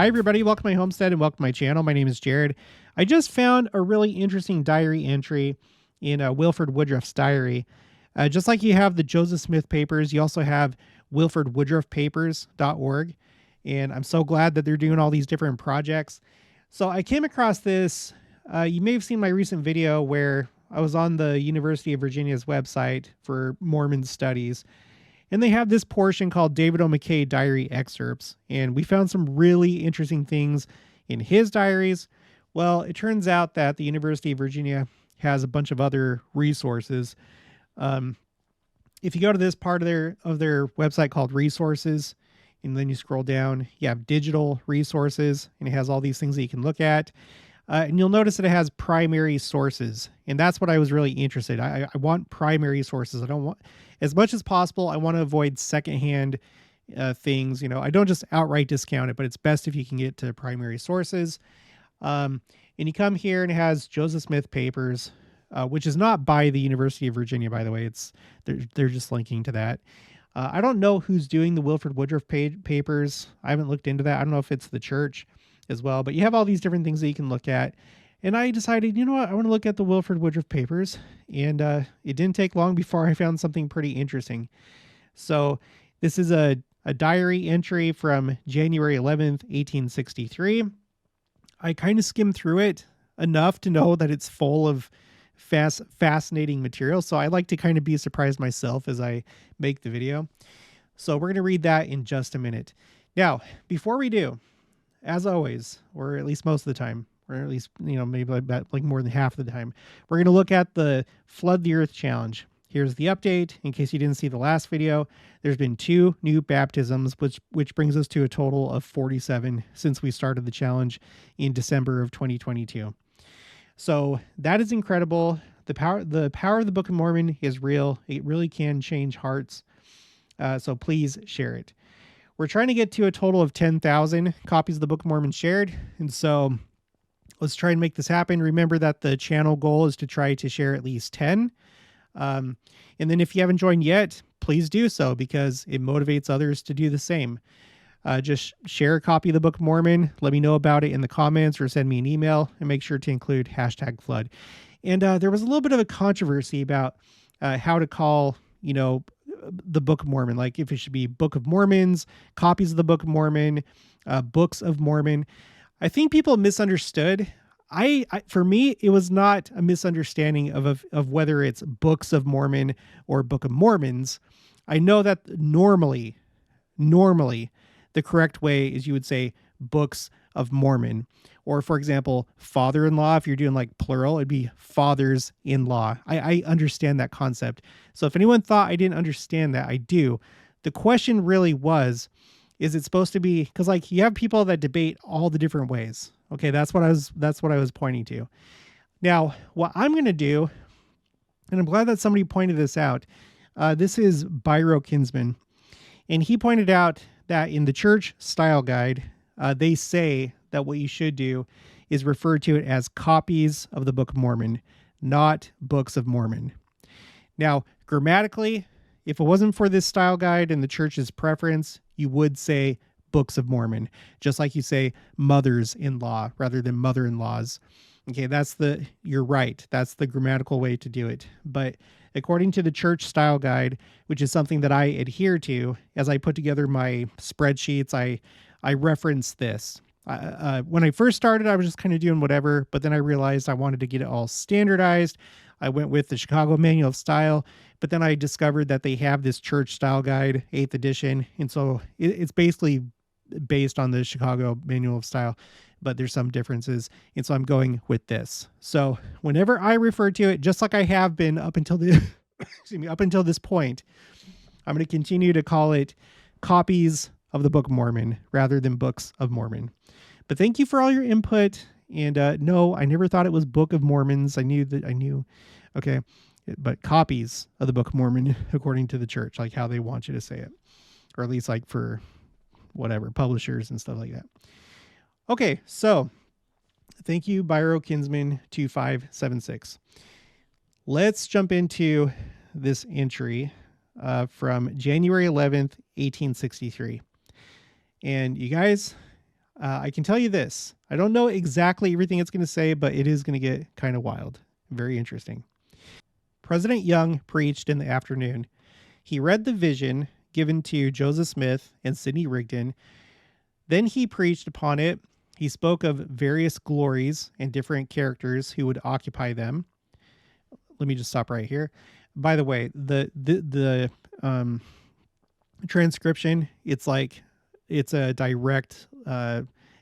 Hi, everybody. Welcome to my homestead and welcome to my channel. My name is Jared. I just found a really interesting diary entry in Wilford Woodruff's diary. Just like you have the Joseph Smith papers, you also have wilfordwoodruffpapers.org. And I'm so glad that they're doing all these different projects. So I came across this. You may have seen my recent video where I was on the University of Virginia's website for Mormon studies. And they have this portion called David O. McKay Diary Excerpts. And we found some really interesting things in his diaries. Well, it turns out that the University of Virginia has a bunch of other resources. If you go to this part of their website called Resources, and then you scroll down, you have digital resources, and it has all these things that you can look at. And you'll notice that it has primary sources. And that's what I was really interested in. I want primary sources. I don't want, as much as possible, I want to avoid secondhand things. You know, I don't just outright discount it, but it's best if you can get to primary sources. And you come here and it has Joseph Smith papers, which is not by the University of Virginia, by the way. They're just linking to that. I don't know who's doing the Wilford Woodruff papers. I haven't looked into that. I don't know if it's the church as well, but you have all these different things that you can look at. And I decided, you know what, I want to look at the Wilford Woodruff papers. And it didn't take long before I found something pretty interesting. So this is a diary entry from January 11th, 1863. I kind of skimmed through it enough to know that it's full of fascinating material. So I like to kind of be surprised myself as I make the video. So we're going to read that in just a minute. Now, before we do, as always, or at least most of the time, or at least, you know, maybe like more than half of the time, we're going to look at the Flood the Earth Challenge. Here's the update. In case you didn't see the last video, there's been 2 new baptisms, which brings us to a total of 47 since we started the challenge in December of 2022. So that is incredible. The power of the Book of Mormon is real. It really can change hearts. So please share it. We're trying to get to a total of 10,000 copies of the Book of Mormon shared. And so let's try and make this happen. Remember that the channel goal is to try to share at least 10. And then if you haven't joined yet, please do so because it motivates others to do the same. Just share a copy of the Book of Mormon. Let me know about it in the comments or send me an email and make sure to include #flood. And there was a little bit of a controversy about how to call, you know, the Book of Mormon, like if it should be Book of Mormons, copies of the Book of Mormon, books of Mormon. I think people misunderstood. For me, it was not a misunderstanding of whether it's Books of Mormon or Book of Mormons. I know that normally the correct way is you would say Books of Mormon. Or, for example, father-in-law, if you're doing like plural, it'd be fathers-in-law. I understand that concept. So if anyone thought I didn't understand that, I do. The question really was, is it supposed to be, because like you have people that debate all the different ways. Okay, that's what I was pointing to. Now, what I'm going to do, and I'm glad that somebody pointed this out. This is Meir Kinsman, and he pointed out that in the church style guide, they say that what you should do is refer to it as copies of the Book of Mormon, not Books of Mormon. Now, grammatically, if it wasn't for this style guide and the church's preference, you would say Books of Mormon, just like you say mothers-in-law rather than mother-in-laws. Okay, you're right. That's the grammatical way to do it. But according to the church style guide, which is something that I adhere to, as I put together my spreadsheets, I reference this. When I first started, I was just kind of doing whatever, but then I realized I wanted to get it all standardized. I went with the Chicago Manual of Style, but then I discovered that they have this church style guide, 8th edition. And so it's basically based on the Chicago Manual of Style, but there's some differences. And so I'm going with this. So whenever I refer to it, just like I have been up until up until this point, I'm going to continue to call it copies of the Book of Mormon rather than Books of Mormon. But thank you for all your input. And no, I never thought it was Book of Mormons. I knew. Okay. But copies of the Book of Mormon, according to the church, like how they want you to say it, or at least like for whatever publishers and stuff like that. Okay. So thank you, Meir Kinsman 2576. Let's jump into this entry from January 11th, 1863. And you guys, I can tell you this. I don't know exactly everything it's going to say, but it is going to get kind of wild. Very interesting. President Young preached in the afternoon. He read the vision given to Joseph Smith and Sidney Rigdon. Then he preached upon it. He spoke of various glories and different characters who would occupy them. Let me just stop right here. By the way, the transcription, it's a direct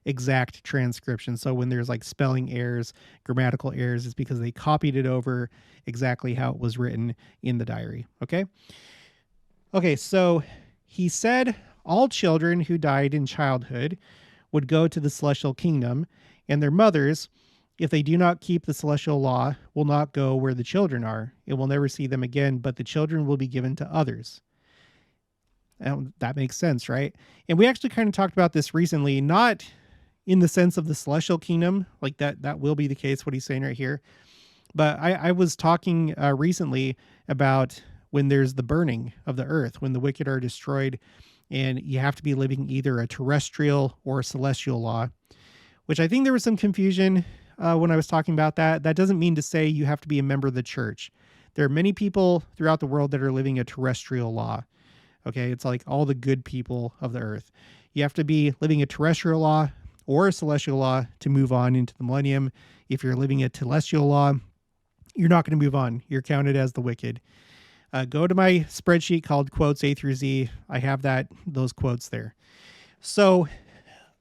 exact transcription. So when there's like spelling errors, grammatical errors, it's because they copied it over exactly how it was written in the diary. Okay, so he said all children who died in childhood would go to the celestial kingdom, and their mothers, if they do not keep the celestial law, will not go where the children are. It will never see them again, but the children will be given to others. And that makes sense, right? And we actually kind of talked about this recently, not in the sense of the celestial kingdom, like that will be the case, what he's saying right here. But I was talking recently about when there's the burning of the earth, when the wicked are destroyed, and you have to be living either a terrestrial or a celestial law, which I think there was some confusion when I was talking about that. That doesn't mean to say you have to be a member of the church. There are many people throughout the world that are living a terrestrial law. Okay, it's like all the good people of the earth. You have to be living a terrestrial law or a celestial law to move on into the millennium. If you're living a celestial law, you're not going to move on. You're counted as the wicked. Go to my spreadsheet called quotes A through Z. I have those quotes there. So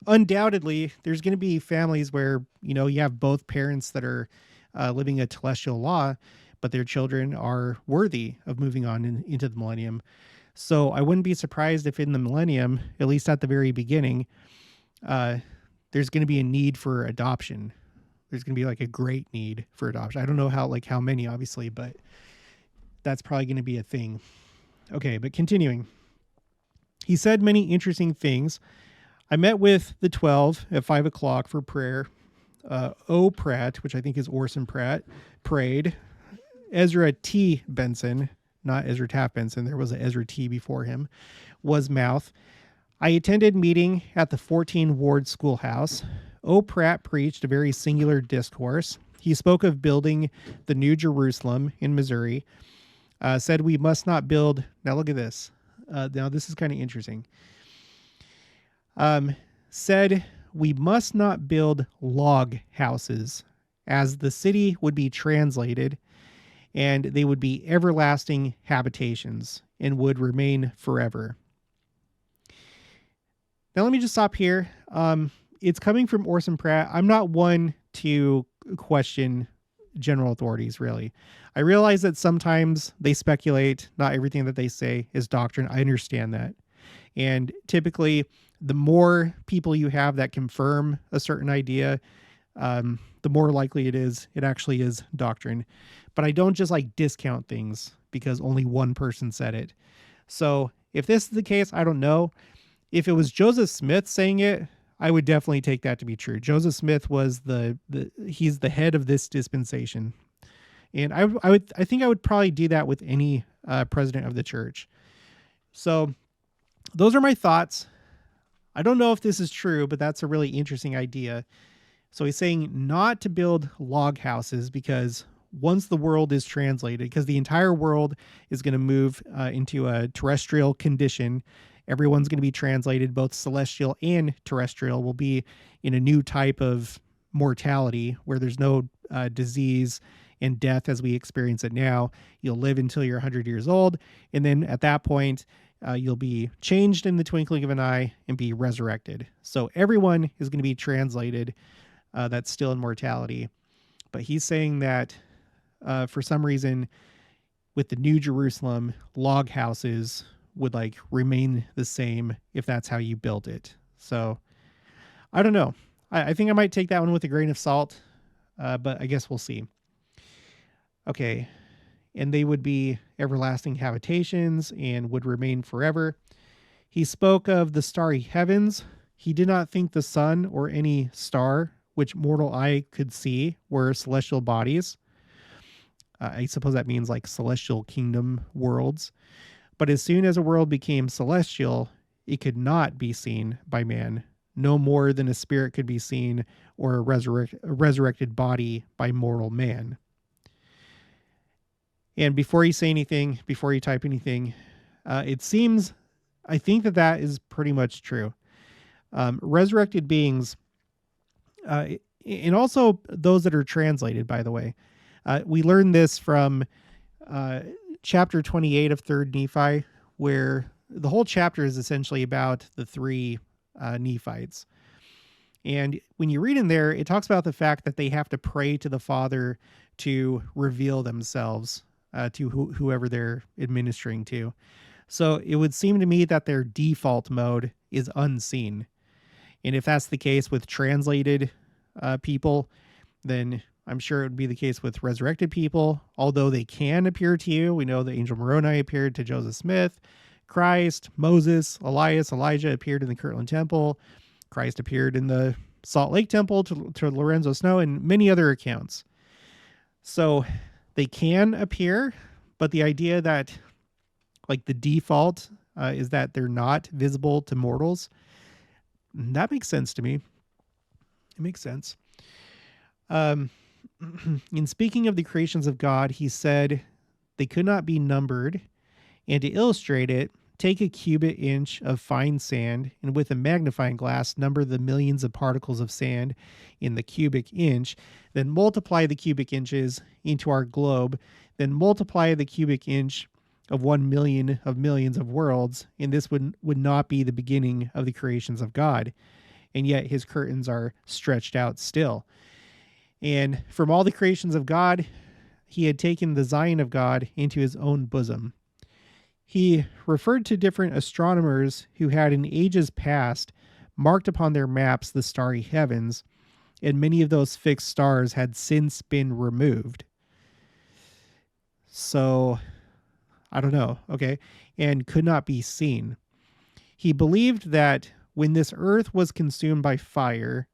undoubtedly, there's going to be families where, you have both parents that are living a celestial law, but their children are worthy of moving on into the millennium. So I wouldn't be surprised if in the millennium, at least at the very beginning, there's going to be a need for adoption. There's going to be like a great need for adoption. I don't know how many, obviously, but that's probably going to be a thing. Okay, but continuing. He said many interesting things. I met with the 12 at 5 o'clock for prayer. O. Pratt, which I think is Orson Pratt, prayed. Ezra T. Benson, not Ezra Taft Benson, there was an Ezra T. before him, was mouth. I attended meeting at the 14 Ward Schoolhouse. O. Pratt preached a very singular discourse. He spoke of building the New Jerusalem in Missouri, said we must not build. Now look at this. Now this is kind of interesting. Said we must not build log houses, as the city would be translated and they would be everlasting habitations and would remain forever. Now let me just stop here. It's coming from Orson Pratt. I'm not one to question general authorities, really. I realize that sometimes they speculate. Not everything that they say is doctrine. I understand that. And typically, the more people you have that confirm a certain idea, the more likely it actually is doctrine. But I don't just discount things because only one person said it. So if this is the case, I don't know. If it was Joseph Smith saying it, I would definitely take that to be true. Joseph Smith was he's the head of this dispensation. And I think I would probably do that with any president of the church. So those are my thoughts. I don't know if this is true, but that's a really interesting idea. So he's saying not to build log houses because once the world is translated, because the entire world is going to move into a terrestrial condition, everyone's going to be translated, both celestial and terrestrial will be in a new type of mortality where there's no disease and death as we experience it now. You'll live until you're 100 years old. And then at that point, you'll be changed in the twinkling of an eye and be resurrected. So everyone is going to be translated. That's still in mortality. But he's saying that for some reason, with the New Jerusalem, log houses would remain the same if that's how you built it. So I don't know. I think I might take that one with a grain of salt, but I guess we'll see. Okay. And they would be everlasting habitations and would remain forever. He spoke of the starry heavens. He did not think the sun or any star which mortal eye could see were celestial bodies. I suppose that means celestial kingdom worlds. But as soon as a world became celestial, it could not be seen by man, no more than a spirit could be seen or a resurrected body by mortal man. And before you say anything, before you type anything, it seems, I think that is pretty much true. Resurrected beings, and also those that are translated, by the way. We learned this from chapter 28 of 3rd Nephi, where the whole chapter is essentially about the three Nephites. And when you read in there, it talks about the fact that they have to pray to the Father to reveal themselves to whoever they're administering to. So it would seem to me that their default mode is unseen. And if that's the case with translated people, then I'm sure it would be the case with resurrected people, although they can appear to you. We know that Angel Moroni appeared to Joseph Smith, Christ, Moses, Elias, Elijah appeared in the Kirtland Temple, Christ appeared in the Salt Lake Temple to Lorenzo Snow, and many other accounts. So they can appear, but the idea that like the default is that they're not visible to mortals, that makes sense to me. It makes sense. In speaking of the creations of God, he said they could not be numbered. And to illustrate it, take a cubit inch of fine sand and with a magnifying glass number the millions of particles of sand in the cubic inch, then multiply the cubic inches into our globe, then multiply the cubic inch of 1 million of millions of worlds, and this would not be the beginning of the creations of God. And yet his curtains are stretched out still. And from all the creations of God, he had taken the Zion of God into his own bosom. He referred to different astronomers who had in ages past marked upon their maps the starry heavens, and many of those fixed stars had since been removed. So, I don't know, okay, and could not be seen. He believed that when this earth was consumed by fire,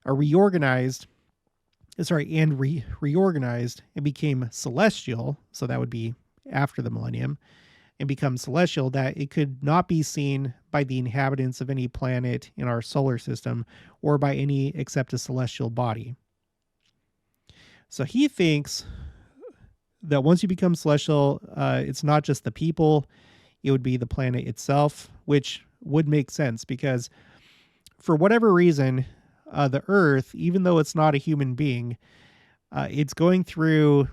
reorganized and became celestial, so that would be after the millennium, and become celestial, that it could not be seen by the inhabitants of any planet in our solar system or by any except a celestial body. So he thinks that once you become celestial, it's not just the people, it would be the planet itself, which would make sense because for whatever reason, the earth, even though it's not a human being, it's going through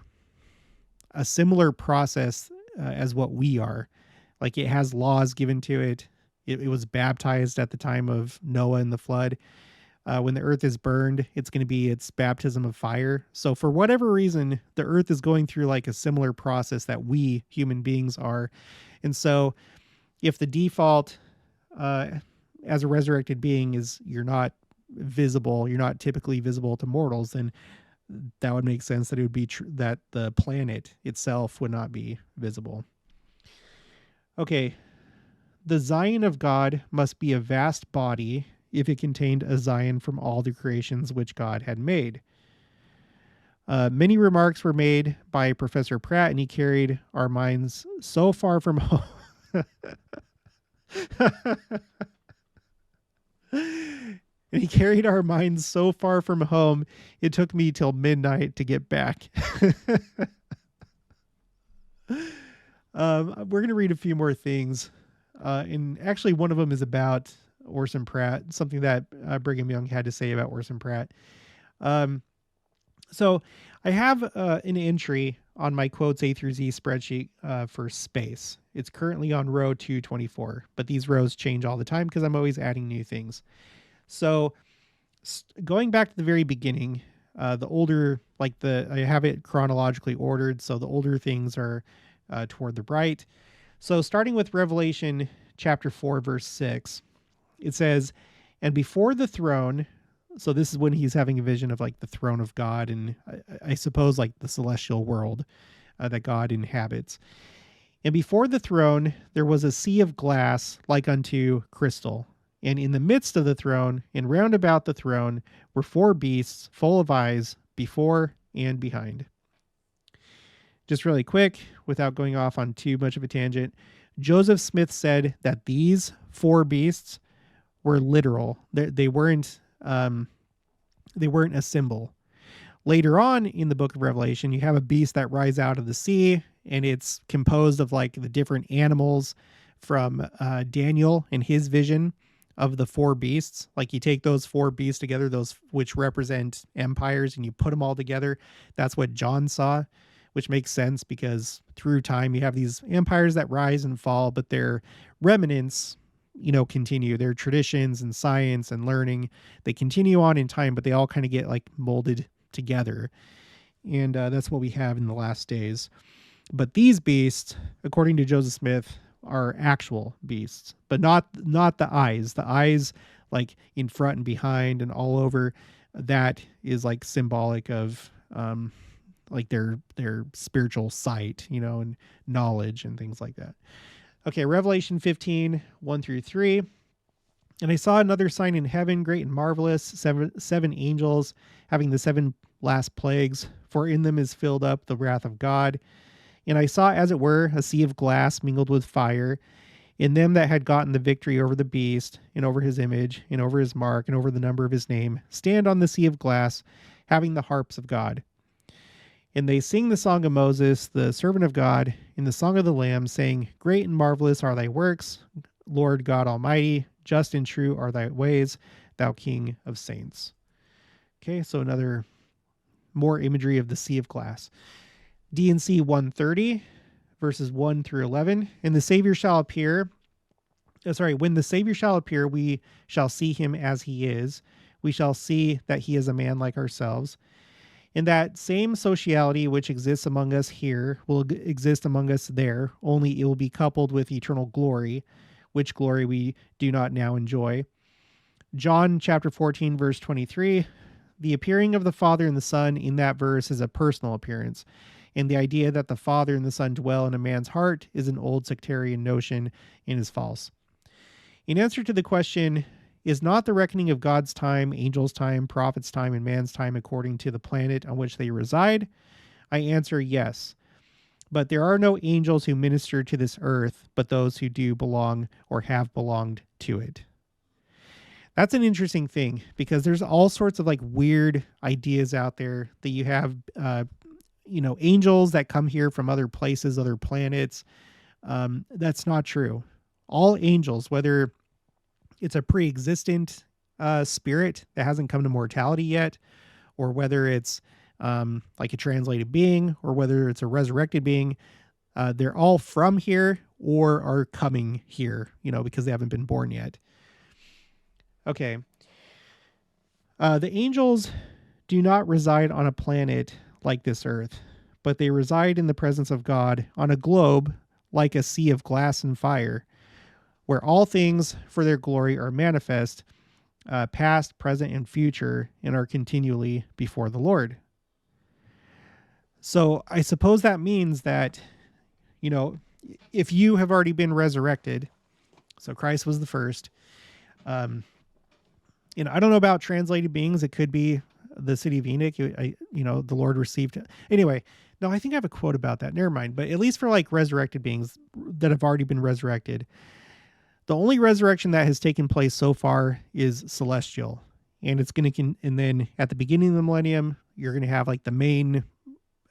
a similar process as what we are. Like it has laws given to it. It was baptized at the time of Noah and the flood. When the earth is burned, it's going to be its baptism of fire. So for whatever reason, the earth is going through like a similar process that we human beings are. And so if the default as a resurrected being is you're not visible, you're not typically visible to mortals, then that would make sense that it would be that the planet itself would not be visible. Okay, the Zion of God must be a vast body if it contained a Zion from all the creations which God had made. Many remarks were made by Professor Pratt, and he carried our minds so far from home. And he carried our minds so far from home, it took me till midnight to get back. We're going to read a few more things. And actually, one of them is about Orson Pratt, something that Brigham Young had to say about Orson Pratt. So I have an entry on my quotes A through Z spreadsheet for space. It's currently on row 224, but these rows change all the time because I'm always adding new things. So going back to the very beginning, the older, I have it chronologically ordered. So the older things are toward the right. So starting with Revelation chapter 4, verse 6, it says, and before the throne, so this is when he's having a vision of like the throne of God and I suppose like the celestial world that God inhabits. And before the throne, there was a sea of glass like unto crystal. And in the midst of the throne and round about the throne were 4 beasts full of eyes before and behind. Just really quick, without going off on too much of a tangent, Joseph Smith said that these 4 beasts were literal. They weren't a symbol. Later on in the book of Revelation, you have a beast that rises out of the sea, and it's composed of like the different animals from Daniel and his vision of the four beasts. Like you take those four beasts together, those which represent empires, and you put them all together. That's what John saw, which makes sense because through time you have these empires that rise and fall, but their remnants, continue. Their traditions and science and learning, they continue on in time, but they all kind of get like molded together. And that's what we have in the last days. But these beasts, according to Joseph Smith, are actual beasts, but not the eyes. The eyes, like in front and behind and all over, that is like symbolic of like their spiritual sight, and knowledge and things like that. Okay, Revelation 15, 1-3. And I saw another sign in heaven, great and marvelous, seven angels having the seven last plagues, for in them is filled up the wrath of God. And I saw, as it were, a sea of glass mingled with fire, in them that had gotten the victory over the beast, and over his image, and over his mark, and over the number of his name, stand on the sea of glass, having the harps of God. And they sing the song of Moses, the servant of God, in the song of the Lamb, saying, Great and marvelous are thy works, Lord God Almighty, just and true are thy ways, thou King of saints. Okay, so another more imagery of the sea of glass. D&C 130, verses 1-11. And the Savior shall appear. When the Savior shall appear, we shall see him as he is. We shall see that he is a man like ourselves. And that same sociality which exists among us here will exist among us there, only it will be coupled with eternal glory, which glory we do not now enjoy. John chapter 14, verse 23, the appearing of the Father and the Son in that verse is a personal appearance. And the idea that the Father and the Son dwell in a man's heart is an old sectarian notion and is false. In answer to the question, is not the reckoning of God's time, angels' time, prophets' time, and man's time according to the planet on which they reside? I answer yes. But there are no angels who minister to this earth, but those who do belong or have belonged to it. That's an interesting thing because there's all sorts of like weird ideas out there that you have, angels that come here from other places, other planets. That's not true. All angels, whether it's a pre-existent spirit that hasn't come to mortality yet, or whether it's like a translated being, or whether it's a resurrected being, they're all from here or are coming here, because they haven't been born yet. Okay. The angels do not reside on a planet like this earth, but they reside in the presence of God on a globe like a sea of glass and fire, where all things for their glory are manifest, past, present, and future, and are continually before the Lord. So I suppose that means that, if you have already been resurrected, so Christ was the first, I don't know about translated beings. It could be the city of Enoch. The Lord received it. Anyway, no, I think I have a quote about that. Never mind. But at least for like resurrected beings that have already been resurrected, the only resurrection that has taken place so far is celestial. And it's going to, and then at the beginning of the millennium, you're going to have like the main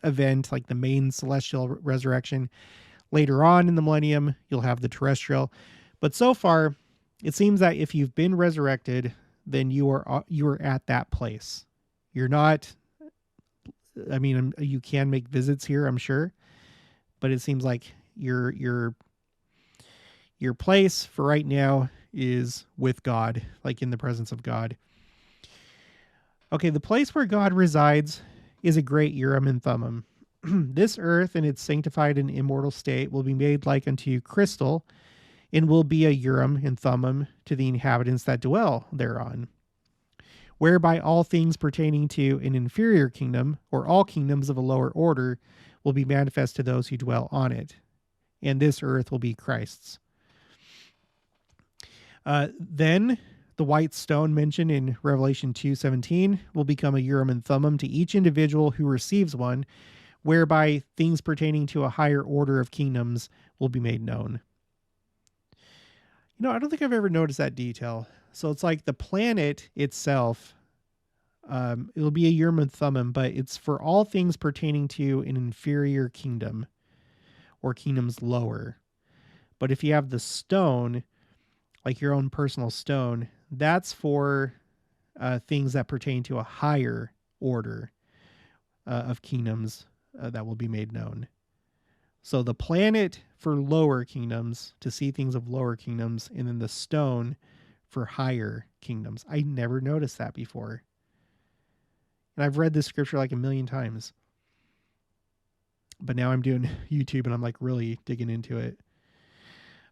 event, like the main celestial resurrection. Later on in the millennium, you'll have the terrestrial. But so far, it seems that if you've been resurrected, then you are at that place. You're not, you can make visits here, I'm sure, but it seems like your place for right now is with God, like in the presence of God. Okay, the place where God resides is a great Urim and Thummim. This earth in its sanctified and immortal state will be made like unto crystal, and will be a Urim and Thummim to the inhabitants that dwell thereon, whereby all things pertaining to an inferior kingdom, or all kingdoms of a lower order, will be manifest to those who dwell on it, and this earth will be Christ's. Then the white stone mentioned in Revelation 2:17 will become a Urim and Thummim to each individual who receives one, whereby things pertaining to a higher order of kingdoms will be made known. I don't think I've ever noticed that detail. So it's like the planet itself, it'll be a Urim Thummim, but it's for all things pertaining to an inferior kingdom or kingdoms lower. But if you have the stone, like your own personal stone, that's for things that pertain to a higher order of kingdoms that will be made known. So the planet for lower kingdoms, to see things of lower kingdoms, and then the stone for higher kingdoms. I never noticed that before. And I've read this scripture like a million times. But now I'm doing YouTube and I'm like really digging into it.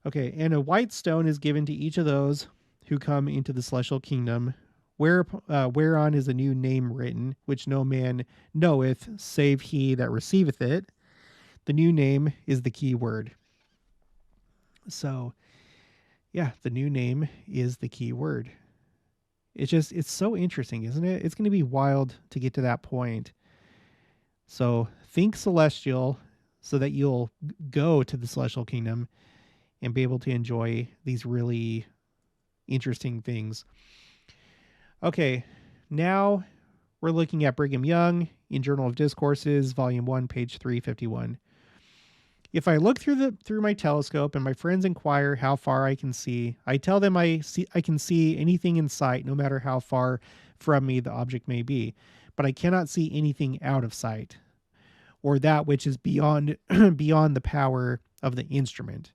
Okay, and a white stone is given to each of those who come into the celestial kingdom, whereon is a new name written, which no man knoweth, save he that receiveth it. The new name is the key word. So, yeah, the new name is the key word. It's so interesting, isn't it? It's going to be wild to get to that point. So think celestial so that you'll go to the celestial kingdom and be able to enjoy these really interesting things. Okay, now we're looking at Brigham Young in Journal of Discourses, Volume 1, page 351. If I look through my telescope and my friends inquire how far I can see, I tell them I can see anything in sight, no matter how far from me the object may be, but I cannot see anything out of sight, or that which is beyond beyond the power of the instrument.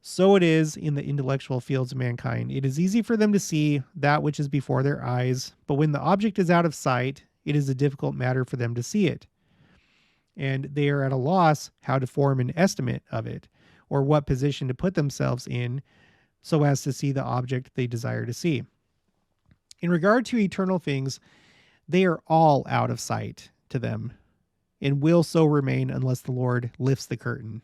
So it is in the intellectual fields of mankind. It is easy for them to see that which is before their eyes, but when the object is out of sight, it is a difficult matter for them to see it. And they are at a loss how to form an estimate of it, or what position to put themselves in so as to see the object they desire to see. In regard to eternal things, they are all out of sight to them, and will so remain unless the Lord lifts the curtain.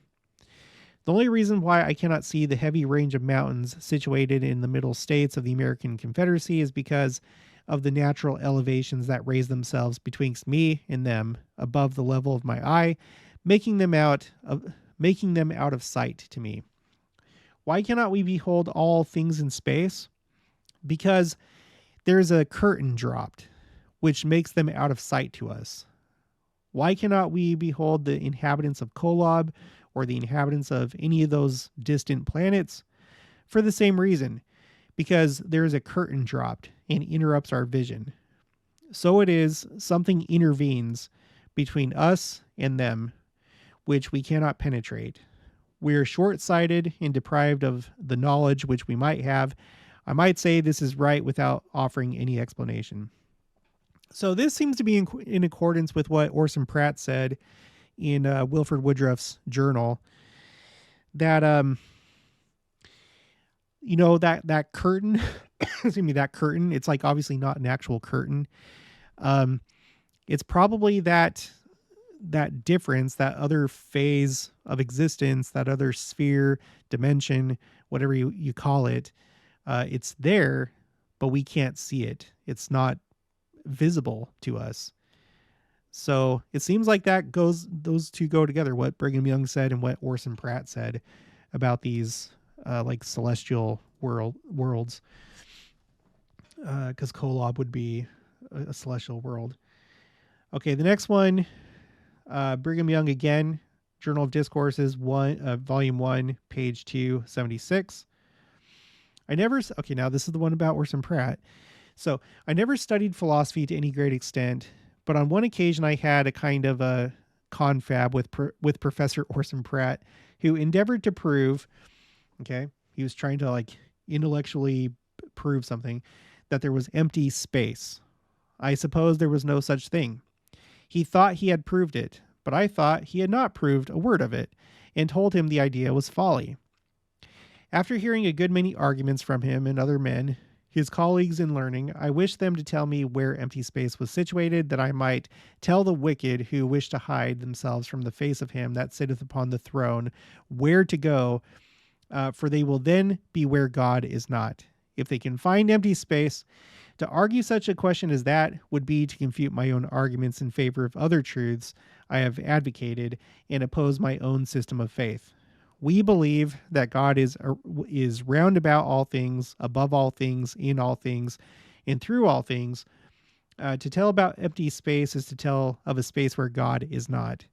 The only reason why I cannot see the heavy range of mountains situated in the middle states of the American Confederacy is because of the natural elevations that raise themselves betwixt me and them above the level of my eye, making them out of sight to me. Why cannot we behold all things in space? Because there's a curtain dropped, which makes them out of sight to us. Why cannot we behold the inhabitants of Kolob or the inhabitants of any of those distant planets? For the same reason, because there is a curtain dropped and interrupts our vision. So it is, something intervenes between us and them, which we cannot penetrate. We are short-sighted and deprived of the knowledge which we might have. I might say this is right without offering any explanation. So this seems to be in accordance with what Orson Pratt said in Wilford Woodruff's journal, that that curtain, excuse me, that curtain, it's like obviously not an actual curtain. It's probably that difference, that other phase of existence, that other sphere, dimension, whatever you call it. It's there, but we can't see it. It's not visible to us. So it seems like those two go together, what Brigham Young said and what Orson Pratt said about these like celestial worlds, because Kolob would be a celestial world. Okay, the next one, Brigham Young again, Journal of Discourses, Volume 1, page 276. Okay, now this is the one about Orson Pratt. So I never studied philosophy to any great extent, but on one occasion I had a kind of a confab with Professor Orson Pratt, who endeavored to prove, okay, he was trying to like intellectually prove something, that there was empty space. I suppose there was no such thing. He thought he had proved it, but I thought he had not proved a word of it, and told him the idea was folly. After hearing a good many arguments from him and other men, his colleagues in learning, I wished them to tell me where empty space was situated, that I might tell the wicked who wish to hide themselves from the face of him that sitteth upon the throne where to go, for they will then be where God is not. If they can find empty space, to argue such a question as that would be to confute my own arguments in favor of other truths I have advocated and oppose my own system of faith. We believe that God is round about all things, above all things, in all things, and through all things. To tell about empty space is to tell of a space where God is not,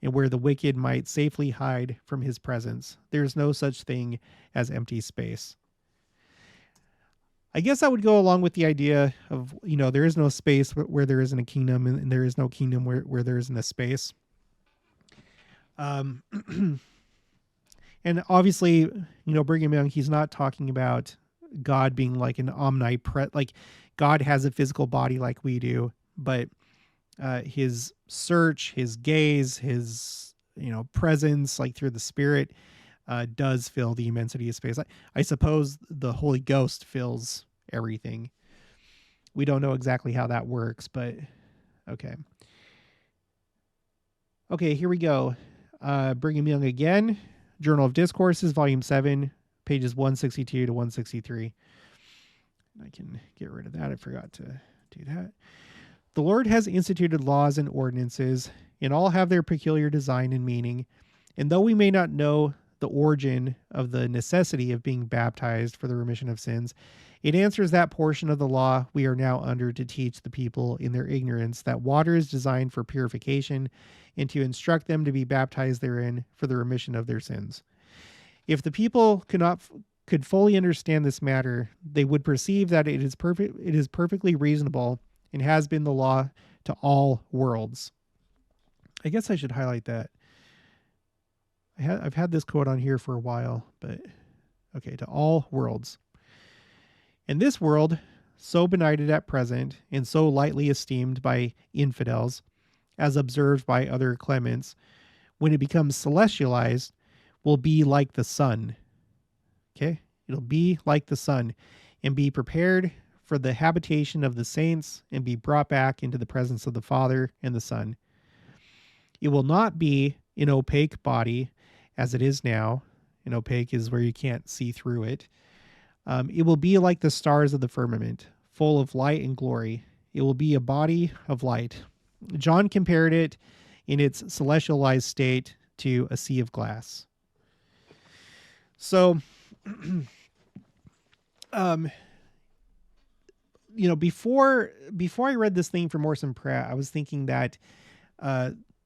and where the wicked might safely hide from his presence. There is no such thing as empty space. I guess that would go along with the idea of, there is no space where there isn't a kingdom, and there is no kingdom where there isn't a space. And obviously, Brigham Young, he's not talking about God being like an omnipresent, like God has a physical body like we do, but his search, his gaze, his, presence, like through the Spirit, does fill the immensity of space. I suppose the Holy Ghost fills everything. We don't know exactly how that works, but okay. Okay, here we go. Brigham Young again, Journal of Discourses, Volume 7, pages 162 to 163. I can get rid of that. I forgot to do that. The Lord has instituted laws and ordinances, and all have their peculiar design and meaning. And though we may not know the origin of the necessity of being baptized for the remission of sins, it answers that portion of the law we are now under to teach the people in their ignorance that water is designed for purification, and to instruct them to be baptized therein for the remission of their sins. If the people could fully understand this matter, they would perceive that it is perfectly reasonable and has been the law to all worlds. I guess I should highlight that. I've had this quote on here for a while, but okay, to all worlds. And this world, so benighted at present and so lightly esteemed by infidels, as observed by other clements, when it becomes celestialized, will be like the sun. Okay? It'll be like the sun, and be prepared for the habitation of the saints, and be brought back into the presence of the Father and the Son. It will not be an opaque body as it is now. An opaque is where you can't see through it. It will be like the stars of the firmament, full of light and glory. It will be a body of light. John compared it in its celestialized state to a sea of glass. So, before I read this thing from Orson Pratt, I was thinking that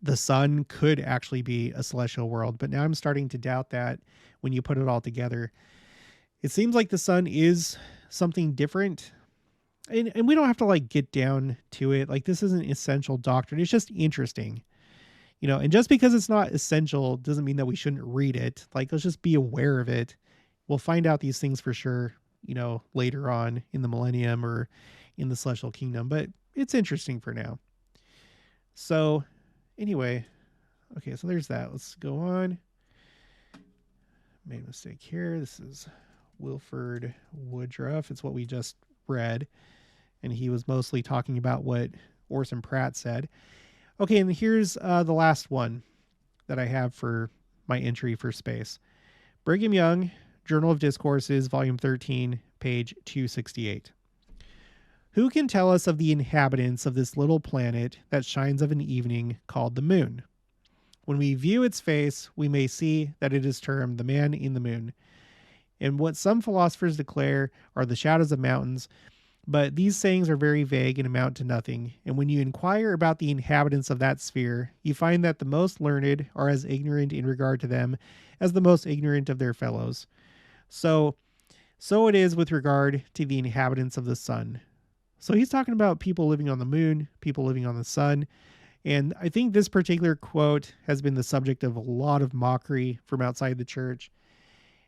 the sun could actually be a celestial world, but now I'm starting to doubt that when you put it all together. It seems like the sun is something different, and we don't have to like get down to it. Like, this isn't essential doctrine. It's just interesting, and just because it's not essential doesn't mean that we shouldn't read it. Like, let's just be aware of it. We'll find out these things for sure, later on in the millennium or in the celestial kingdom, but it's interesting for now. So anyway, okay, so there's that. Let's go on. Made a mistake here. This is Wilford Woodruff. It's what we just read, and he was mostly talking about what Orson Pratt said. Okay, and here's the last one that I have for my entry for space. Brigham Young, Journal of Discourses, Volume 13, page 268. Who can tell us of the inhabitants of this little planet that shines of an evening called the moon? When we view its face, we may see that it is termed the man in the moon, and what some philosophers declare are the shadows of mountains, but these sayings are very vague and amount to nothing, and when you inquire about the inhabitants of that sphere, you find that the most learned are as ignorant in regard to them as the most ignorant of their fellows. So it is with regard to the inhabitants of the sun. So he's talking about people living on the moon, people living on the sun, and I think this particular quote has been the subject of a lot of mockery from outside the church.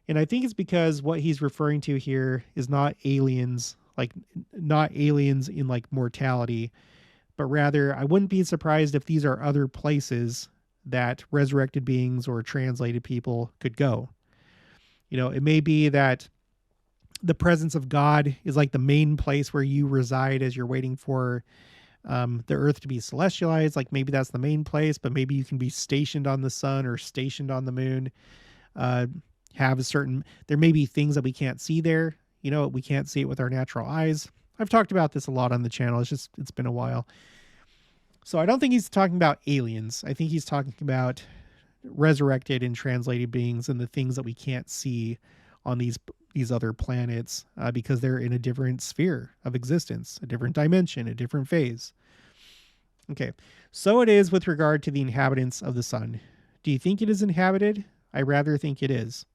And I think it's because what he's referring to here is not aliens in like mortality, but rather I wouldn't be surprised if these are other places that resurrected beings or translated people could go. It may be that the presence of God is like the main place where you reside as you're waiting for the earth to be celestialized. Like, maybe that's the main place, but maybe you can be stationed on the sun or stationed on the moon. There may be things that we can't see there. We can't see it with our natural eyes. I've talked about this a lot on the channel. It's been a while. So I don't think he's talking about aliens. I think he's talking about resurrected and translated beings and the things that we can't see on these other planets because they're in a different sphere of existence, a different dimension, a different phase. Okay, so it is with regard to the inhabitants of the sun. Do you think it is inhabited? I rather think it is.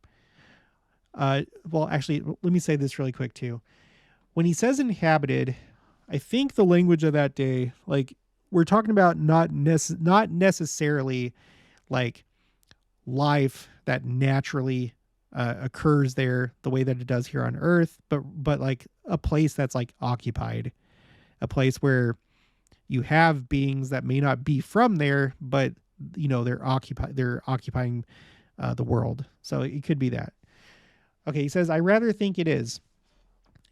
Well, actually, let me say this really quick too. When he says inhabited, I think the language of that day, like we're talking about not necessarily like life that naturally occurs there the way that it does here on Earth, but like a place that's like occupied, a place where you have beings that may not be from there, but you know they're occupying the world. So it could be that. Okay, he says, I rather think it is.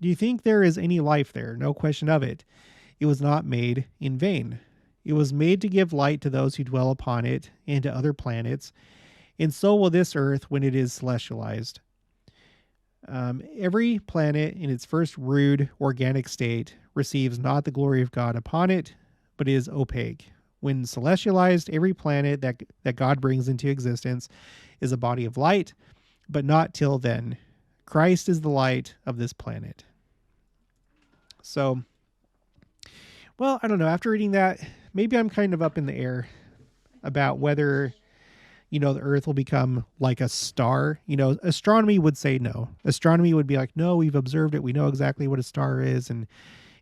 Do you think there is any life there? No question of it. It was not made in vain. It was made to give light to those who dwell upon it and to other planets, and so will this earth when it is celestialized. Every planet in its first rude organic state receives not the glory of God upon it, but is opaque. When celestialized, every planet that God brings into existence is a body of light, but not till then. Christ is the light of this planet. So, well, I don't know. After reading that, maybe I'm kind of up in the air about whether, you know, the Earth will become like a star. You know, astronomy would say no. Astronomy would be like, no, we've observed it. We know exactly what a star is. And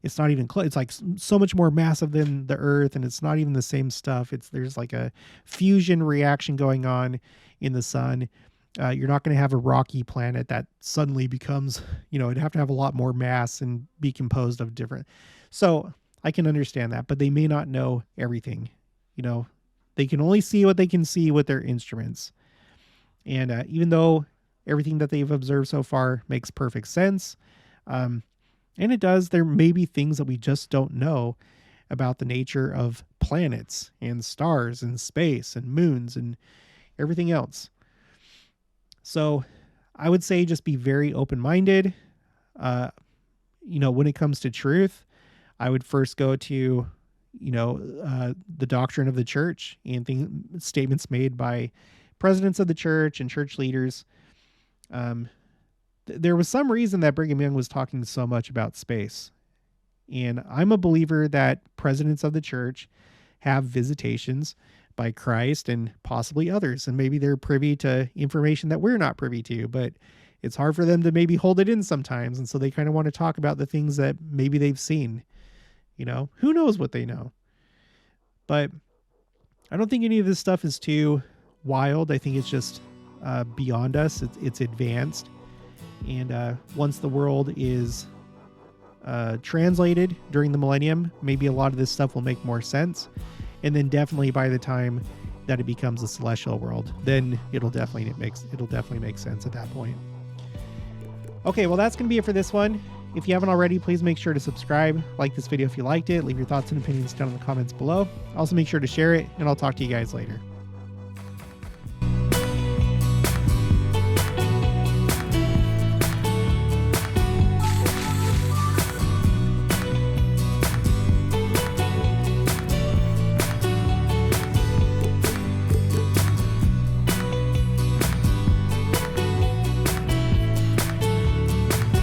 it's not even close. It's like so much more massive than the Earth, and it's not even the same stuff. There's like a fusion reaction going on in the sun. You're not going to have a rocky planet that suddenly becomes, you know, it'd have to have a lot more mass and be composed of different. So I can understand that, but they may not know everything. You know, they can only see what they can see with their instruments. And even though everything that they've observed so far makes perfect sense, and it does, there may be things that we just don't know about the nature of planets and stars and space and moons and everything else. So I would say just be very open-minded. You know, when it comes to truth, I would first go to, you know, the doctrine of the church and statements made by presidents of the church and church leaders. There was some reason that Brigham Young was talking so much about space. And I'm a believer that presidents of the church have visitations by Christ and possibly others. And maybe they're privy to information that we're not privy to, but it's hard for them to maybe hold it in sometimes. And so they kind of want to talk about the things that maybe they've seen. You know, who knows what they know? But I don't think any of this stuff is too wild. I think it's just beyond us. It's advanced. And once the world is translated during the millennium, maybe a lot of this stuff will make more sense. And then definitely by the time that it becomes a celestial world, then it'll definitely make sense at that point. Okay, well, that's going to be it for this one. If you haven't already, please make sure to subscribe, like this video if you liked it, leave your thoughts and opinions down in the comments below. Also make sure to share it, and I'll talk to you guys later.